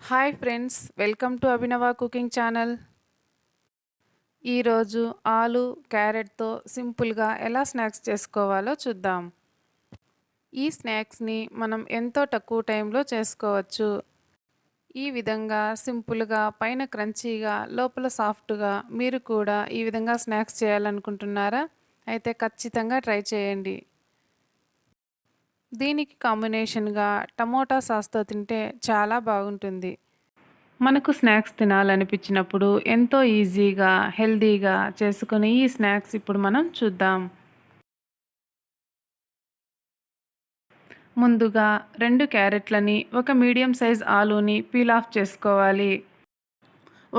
Hi friends, welcome to అభినవ cooking channel. ఈరోజు ఆలు క్యారెట్తో సింపుల్గా ఎలా స్నాక్స్ చేసుకోవాలో చూద్దాం. ఈ స్నాక్స్ని మనం ఎంతో తక్కువ టైంలో చేసుకోవచ్చు. ఈ విధంగా సింపుల్గా పైన క్రంచీగా లోపల సాఫ్ట్గా మీరు కూడా ఈ విధంగా స్నాక్స్ చేయాలనుకుంటున్నారా? అయితే ఖచ్చితంగా ట్రై చేయండి. దీనికి కాంబినేషన్గా టమోటా సాస్తో తింటే చాలా బాగుంటుంది. మనకు స్నాక్స్ తినాలనిపించినప్పుడు ఎంతో ఈజీగా హెల్తీగా చేసుకునే ఈ స్నాక్స్ ఇప్పుడు మనం చూద్దాం. ముందుగా 2 క్యారెట్లని, ఒక మీడియం సైజ్ ఆలూని పీల్ ఆఫ్ చేసుకోవాలి.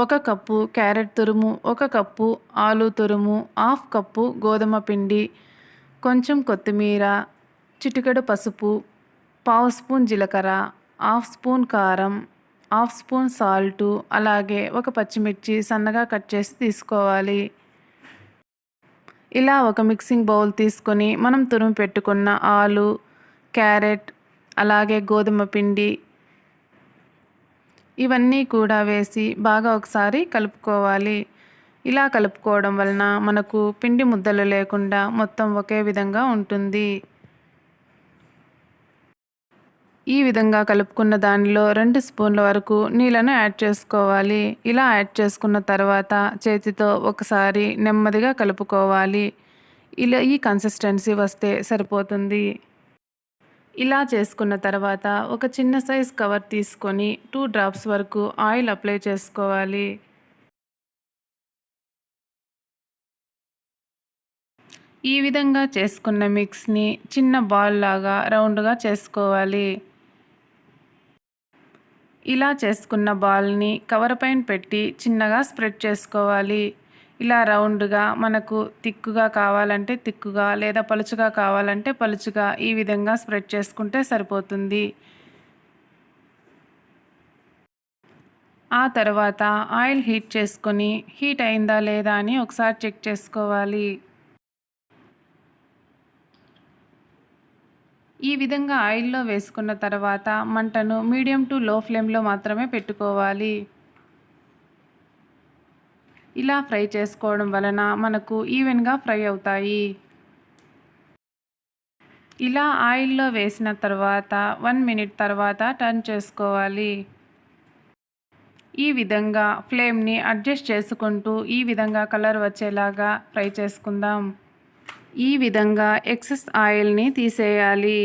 1 కప్పు క్యారెట్ తురుము, 1 కప్పు ఆలూ తురుము, హాఫ్ కప్పు గోధుమ పిండి, కొంచెం కొత్తిమీర, చిటికెడు పసుపు, పావు స్పూన్ జీలకర్ర, హాఫ్ స్పూన్ కారం, హాఫ్ స్పూన్ సాల్టు, అలాగే ఒక పచ్చిమిర్చి సన్నగా కట్ చేసి తీసుకోవాలి. ఇలా ఒక మిక్సింగ్ బౌల్ తీసుకొని మనం తురిమి పెట్టుకున్న ఆలు, క్యారెట్, అలాగే గోధుమ పిండి ఇవన్నీ కూడా వేసి బాగా ఒకసారి కలుపుకోవాలి. ఇలా కలుపుకోవడం వలన మనకు పిండి ముద్దలు లేకుండా మొత్తం ఒకే విధంగా ఉంటుంది. ఈ విధంగా కలుపుకున్న దానిలో 2 స్పూన్ల వరకు నీళ్ళను యాడ్ చేసుకోవాలి. ఇలా యాడ్ చేసుకున్న తర్వాత చేతితో ఒకసారి నెమ్మదిగా కలుపుకోవాలి. ఇలా ఈ కన్సిస్టెన్సీ వస్తే సరిపోతుంది. ఇలా చేసుకున్న తర్వాత ఒక చిన్న సైజ్ కవర్ తీసుకొని 2 డ్రాప్స్ వరకు ఆయిల్ అప్లై చేసుకోవాలి. ఈ విధంగా చేసుకున్న మిక్స్ని చిన్న బాల్ లాగా రౌండ్గా చేసుకోవాలి. ఇలా చేసుకున్న బాల్ని కవర్ పైన పెట్టి చిన్నగా స్ప్రెడ్ చేసుకోవాలి. ఇలా రౌండ్గా మనకు తిక్కుగా కావాలంటే తిక్కుగా, లేదా పలుచగా కావాలంటే పలుచగా ఈ విధంగా స్ప్రెడ్ చేసుకుంటే సరిపోతుంది. ఆ తర్వాత ఆయిల్ హీట్ చేసుకొని హీట్ అయిందా లేదా అని ఒకసారి చెక్ చేసుకోవాలి. ఈ విధంగా ఆయిల్లో వేసుకున్న తర్వాత మంటను మీడియం టు లో ఫ్లేమ్లో మాత్రమే పెట్టుకోవాలి. ఇలా ఫ్రై చేసుకోవడం వలన మనకు ఈవెన్గా ఫ్రై అవుతాయి. ఇలా ఆయిల్లో వేసిన తర్వాత 1 మినిట్ తర్వాత టర్న్ చేసుకోవాలి. ఈ విధంగా ఫ్లేమ్ని అడ్జస్ట్ చేసుకుంటూ ఈ విధంగా కలర్ వచ్చేలాగా ఫ్రై చేసుకుందాం. ఈ విధంగా ఎక్సెస్ ఆయిల్ని తీసేయాలి.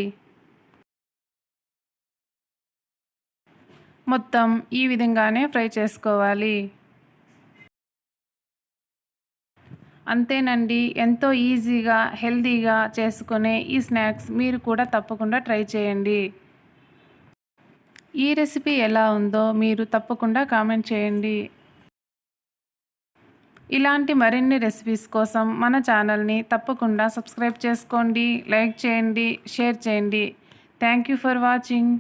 మొత్తం ఈ విధంగానే ఫ్రై చేసుకోవాలి. అంతేనండి, ఎంతో ఈజీగా హెల్తీగా చేసుకునే ఈ స్నాక్స్ మీరు కూడా తప్పకుండా ట్రై చేయండి. ఈ రెసిపీ ఎలా ఉందో మీరు తప్పకుండా కామెంట్ చేయండి. ఇలాంటి మరిన్ని రెసిపీస్ కోసం మన ఛానల్ని తప్పకుండా సబ్స్క్రైబ్ చేసుకోండి, లైక్ చేయండి, షేర్ చేయండి. Thank you for watching.